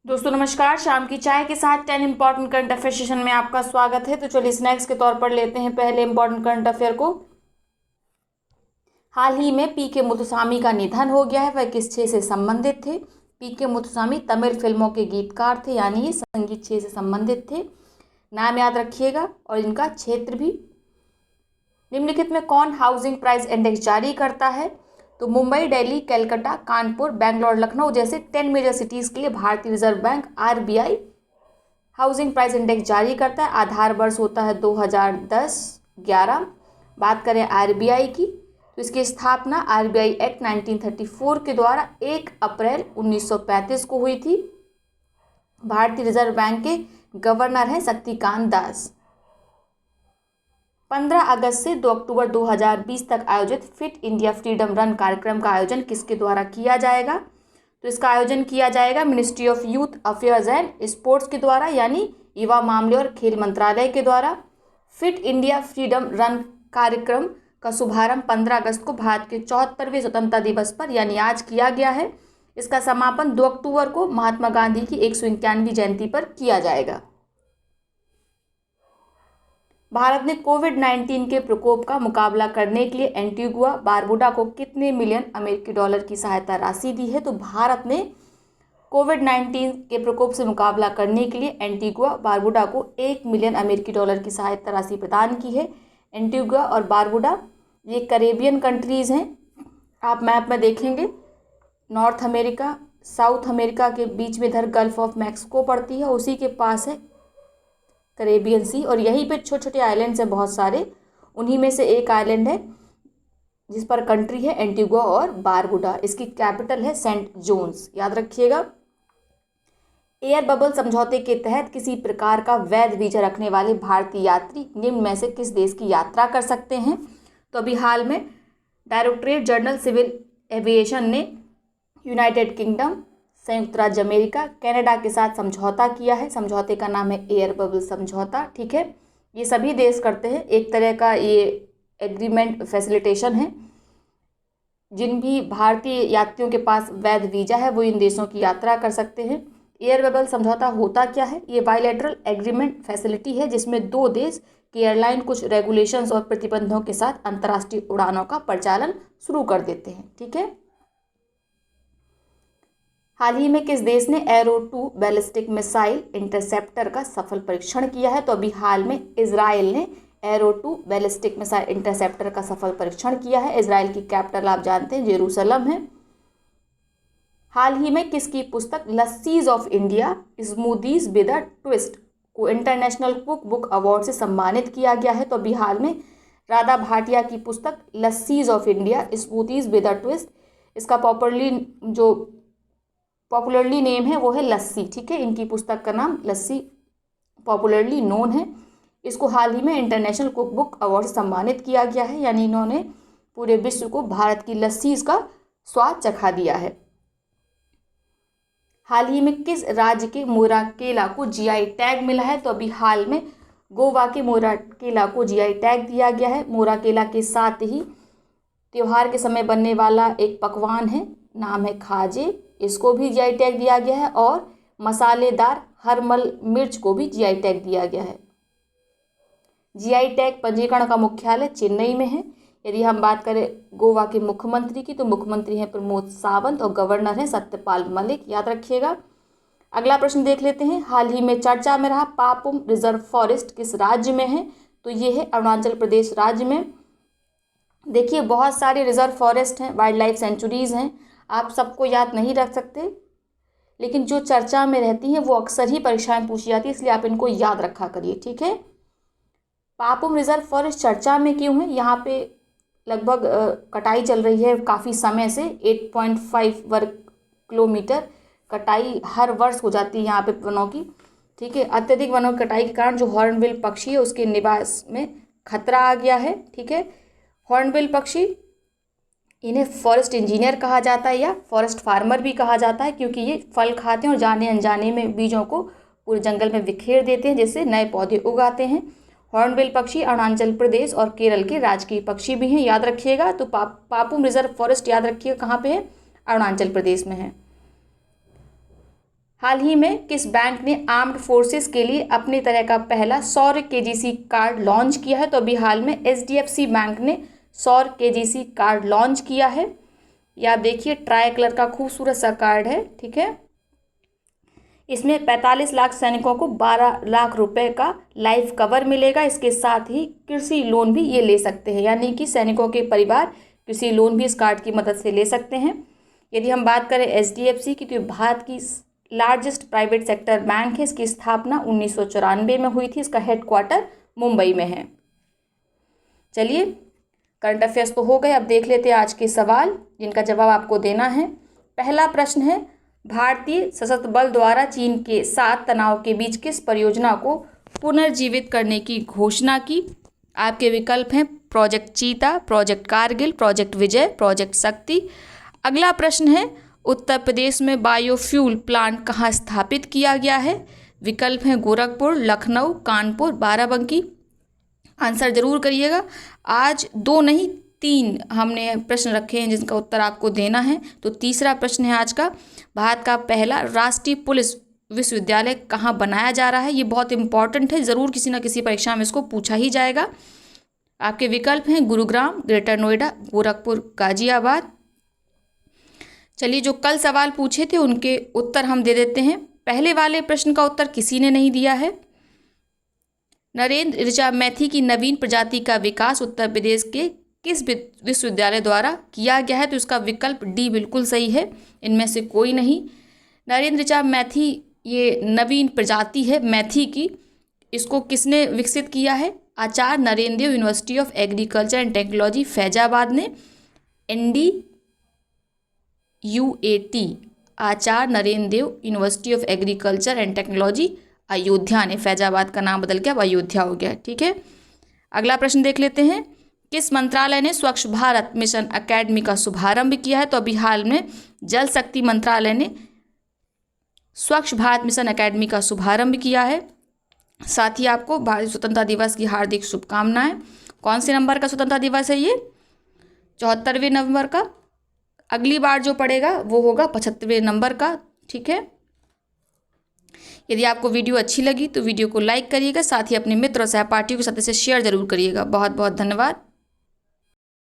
दोस्तों नमस्कार। शाम की चाय के साथ 10 इंपॉर्टेंट करंट अफेयर सेशन में आपका स्वागत है। तो चलिए स्नैक्स के तौर पर लेते हैं पहले इंपॉर्टेंट करंट अफेयर को। हाल ही में पी के मुथुसामी का निधन हो गया है। वह किस क्षेत्र से संबंधित थे? पी के मुथुसामी तमिल फिल्मों के गीतकार थे, यानी ये संगीत क्षेत्र से संबंधित थे। नाम याद रखिएगा और इनका क्षेत्र भी। निम्नलिखित में कौन हाउसिंग प्राइस इंडेक्स जारी करता है? तो मुंबई, दिल्ली, कलकत्ता, कानपुर, बेंगलोर, लखनऊ जैसे 10 मेजर सिटीज़ के लिए भारतीय reserve bank RBI housing price index जारी करता है। आधार वर्ष होता है 2010-11। बात करें आरबीआई की तो इसकी स्थापना आरबीआई एक्ट 1934 के द्वारा 1 अप्रैल 1935 को हुई थी। भारतीय रिजर्व बैंक के गवर्नर हैं शक्तिकांत दास। 15 अगस्त से 2 अक्टूबर 2020 तक आयोजित फिट इंडिया फ्रीडम रन कार्यक्रम का आयोजन किसके द्वारा किया जाएगा? तो इसका आयोजन किया जाएगा ministry of youth affairs and sports के द्वारा, यानी युवा मामले और खेल मंत्रालय के द्वारा। फिट इंडिया फ्रीडम रन कार्यक्रम का शुभारंभ 15 अगस्त को भारत के 74वें स्वतंत्रता दिवस पर यानी आज किया गया है। इसका समापन 2 अक्टूबर को महात्मा गांधी की 151वीं जयंती पर किया जाएगा। भारत ने कोविड-19 के प्रकोप का मुकाबला करने के लिए एंटीगुआ बारबुडा को कितने मिलियन अमेरिकी डॉलर की सहायता राशि दी है? तो भारत ने कोविड-19 के प्रकोप से मुकाबला करने के लिए एंटीगुआ बारबुडा को 1 मिलियन अमेरिकी डॉलर की सहायता राशि प्रदान की है। एंटीगुआ और बारबुडा ये कैरेबियन कंट्रीज़ हैं। आप मैप में देखेंगे नॉर्थ अमेरिका, साउथ अमेरिका के बीच में इधर गल्फ ऑफ मैक्सिको पड़ती है, उसी के पास है कैरेबियन सी, और यहीं पे छोटे छोटे आइलैंड्स हैं बहुत सारे। उन्हीं में से एक आइलैंड है जिस पर कंट्री है एंटीगुआ और बारबुडा। इसकी कैपिटल है सेंट जोन्स, याद रखिएगा। एयर बबल समझौते के तहत किसी प्रकार का वैध वीजा रखने वाले भारतीय यात्री निम्न में से किस देश की यात्रा कर सकते हैं? तो अभी हाल में डायरेक्टरेट जनरल सिविल एविएशन ने यूनाइटेड किंगडम, संयुक्त राज्य अमेरिका, कनाडा के साथ समझौता किया है। समझौते का नाम है एयर बबल समझौता। ठीक है, ये सभी देश करते हैं। एक तरह का ये एग्रीमेंट फैसिलिटेशन है। जिन भी भारतीय यात्रियों के पास वैध वीजा है वो इन देशों की यात्रा कर सकते हैं। एयर बबल समझौता होता क्या है? ये बायलैटरल एग्रीमेंट फैसिलिटी है जिसमें दो देश की एयरलाइन कुछ रेगुलेशंस और प्रतिबंधों के साथ अंतर्राष्ट्रीय उड़ानों का परिचालन शुरू कर देते हैं। ठीक है। हाल ही में किस देश ने एरो 2 बैलिस्टिक मिसाइल इंटरसेप्टर का सफल परीक्षण किया है? तो अभी हाल में इजराइल ने एरो 2 बैलिस्टिक मिसाइल इंटरसेप्टर का सफल परीक्षण किया है। इजराइल की कैपिटल आप जानते हैं जेरूसलम है। हाल ही में किसकी पुस्तक lassis of India smoothies with a twist को इंटरनेशनल कुक बुक अवार्ड से सम्मानित किया गया है? तो अभी हाल में राधा भाटिया की पुस्तक lassis of India smoothies with a twist, इसका पॉपुलरली नेम है वो है लस्सी। ठीक है, इनकी पुस्तक का नाम लस्सी पॉपुलरली नोन है। इसको हाल ही में इंटरनेशनल कुक बुक अवार्ड से सम्मानित किया गया है, यानी इन्होंने पूरे विश्व को भारत की लस्सी का स्वाद चखा दिया है। हाल ही में किस राज्य के मोरा केला को जीआई टैग मिला है? तो अभी हाल में गोवा के मोरा केला को जीआई टैग दिया गया है। मोरा केला के साथ ही त्योहार के समय बनने वाला एक पकवान है, नाम है खाजे, इसको भी जीआई टैग दिया गया है। और मसालेदार हरमल मिर्च को भी जीआई टैग दिया गया है। जीआई टैग पंजीकरण का मुख्यालय चेन्नई में है। यदि हम बात करें गोवा के मुख्यमंत्री की तो मुख्यमंत्री हैं प्रमोद सावंत और गवर्नर हैं सत्यपाल मलिक, याद रखिएगा। अगला प्रश्न देख लेते हैं। हाल ही में चर्चा में रहा पापुम रिजर्व फॉरेस्ट किस राज्य में है? तो ये है अरुणाचल प्रदेश राज्य में। देखिए बहुत सारे रिजर्व फॉरेस्ट हैं, वाइल्ड लाइफ सेंचुरीज हैं, आप सबको याद नहीं रख सकते, लेकिन जो चर्चा में रहती हैं वो अक्सर ही परीक्षाएं पूछी जाती है, इसलिए आप इनको याद रखा करिए। ठीक है, पापुम रिजर्व फॉरेस्ट चर्चा में क्यों है? यहाँ पे लगभग कटाई चल रही है काफ़ी समय से। 8.5 वर्ग किलोमीटर कटाई हर वर्ष हो जाती है यहाँ पे वनों की। ठीक है, अत्यधिक वनों की कटाई के कारण जो हॉर्नबिल पक्षी है उसके निवास में खतरा आ गया है। ठीक है, हॉर्नबिल पक्षी इन्हें फॉरेस्ट इंजीनियर कहा जाता है या फॉरेस्ट फार्मर भी कहा जाता है, क्योंकि ये फल खाते हैं और जाने अनजाने में बीजों को पूरे जंगल में बिखेर देते हैं, जिससे नए पौधे उगाते हैं। हॉर्नबिल पक्षी अरुणाचल प्रदेश और केरल के राजकीय पक्षी भी हैं, याद रखिएगा। तो पापुम रिजर्व फॉरेस्ट याद रखिएगा कहाँ पे है? अरुणाचल प्रदेश में है। हाल ही में किस बैंक ने आर्म्ड फोर्सेस के लिए अपनी तरह का पहला सौर केजीसी कार्ड लॉन्च किया है? तो अभी हाल में HDFC बैंक ने सौर केजीसी कार्ड लॉन्च किया है। या आप देखिए ट्राई कलर का खूबसूरत सा कार्ड है, ठीक है। इसमें 45 लाख सैनिकों को 12 लाख रुपए का लाइफ कवर मिलेगा। इसके साथ ही कृषि लोन भी ये ले सकते हैं, यानी कि सैनिकों के परिवार कृषि लोन भी इस कार्ड की मदद से ले सकते हैं। यदि हम बात करें HDFC की, तो भारत की लार्जेस्ट प्राइवेट सेक्टर बैंक है। इसकी स्थापना 1994 में हुई थी। इसका हेडक्वार्टर मुंबई में है। चलिए, करंट अफेयर्स तो हो गए। अब देख लेते हैं आज के सवाल जिनका जवाब आपको देना है। पहला प्रश्न है, भारतीय सशस्त्र बल द्वारा चीन के साथ तनाव के बीच किस परियोजना को पुनर्जीवित करने की घोषणा की? आपके विकल्प हैं प्रोजेक्ट चीता, प्रोजेक्ट कारगिल, प्रोजेक्ट विजय, प्रोजेक्ट शक्ति। अगला प्रश्न है, उत्तर प्रदेश में बायोफ्यूल प्लांट कहाँ स्थापित किया गया है? विकल्प हैं गोरखपुर, लखनऊ, कानपुर, बाराबंकी। आंसर जरूर करिएगा। आज 2 नहीं 3 हमने प्रश्न रखे हैं जिनका उत्तर आपको देना है। तो तीसरा प्रश्न है आज का, भारत का पहला राष्ट्रीय पुलिस विश्वविद्यालय कहाँ बनाया जा रहा है? ये बहुत इंपॉर्टेंट है, ज़रूर किसी न किसी परीक्षा में इसको पूछा ही जाएगा। आपके विकल्प हैं गुरुग्राम, ग्रेटर नोएडा, गोरखपुर, गाजियाबाद। चलिए, जो कल सवाल पूछे थे उनके उत्तर हम दे देते हैं। पहले वाले प्रश्न का उत्तर किसी ने नहीं दिया है। नरेंद्र ऋचा मैथी की नवीन प्रजाति का विकास उत्तर प्रदेश के किस विश्वविद्यालय द्वारा किया गया है? तो इसका विकल्प डी बिल्कुल सही है, इनमें से कोई नहीं। नरेंद्र ऋचा मैथी ये नवीन प्रजाति है मैथी की, इसको किसने विकसित किया है? Acharya Narendra Dev university of agriculture and technology Faizabad ने। NDUAT Acharya Narendra Dev university of agriculture and technology Ayodhya ने, फैजाबाद का नाम बदल के अब अयोध्या हो गया, ठीक है। अगला प्रश्न देख लेते हैं, किस मंत्रालय ने स्वच्छ भारत मिशन अकेडमी का शुभारंभ किया है? तो अभी हाल में जल शक्ति मंत्रालय ने स्वच्छ भारत मिशन अकेडमी का शुभारंभ किया है। साथ ही आपको भारतीय स्वतंत्रता दिवस की हार्दिक शुभकामनाएं। कौन से नंबर का स्वतंत्रता दिवस है ये? 74वें नंबर का। अगली बार जो पड़ेगा वो होगा 75वें नंबर का, ठीक है। यदि आपको वीडियो अच्छी लगी तो वीडियो को लाइक करिएगा, साथ ही अपने मित्र और सहपाठियों के साथ इसे शेयर जरूर करिएगा। बहुत बहुत धन्यवाद।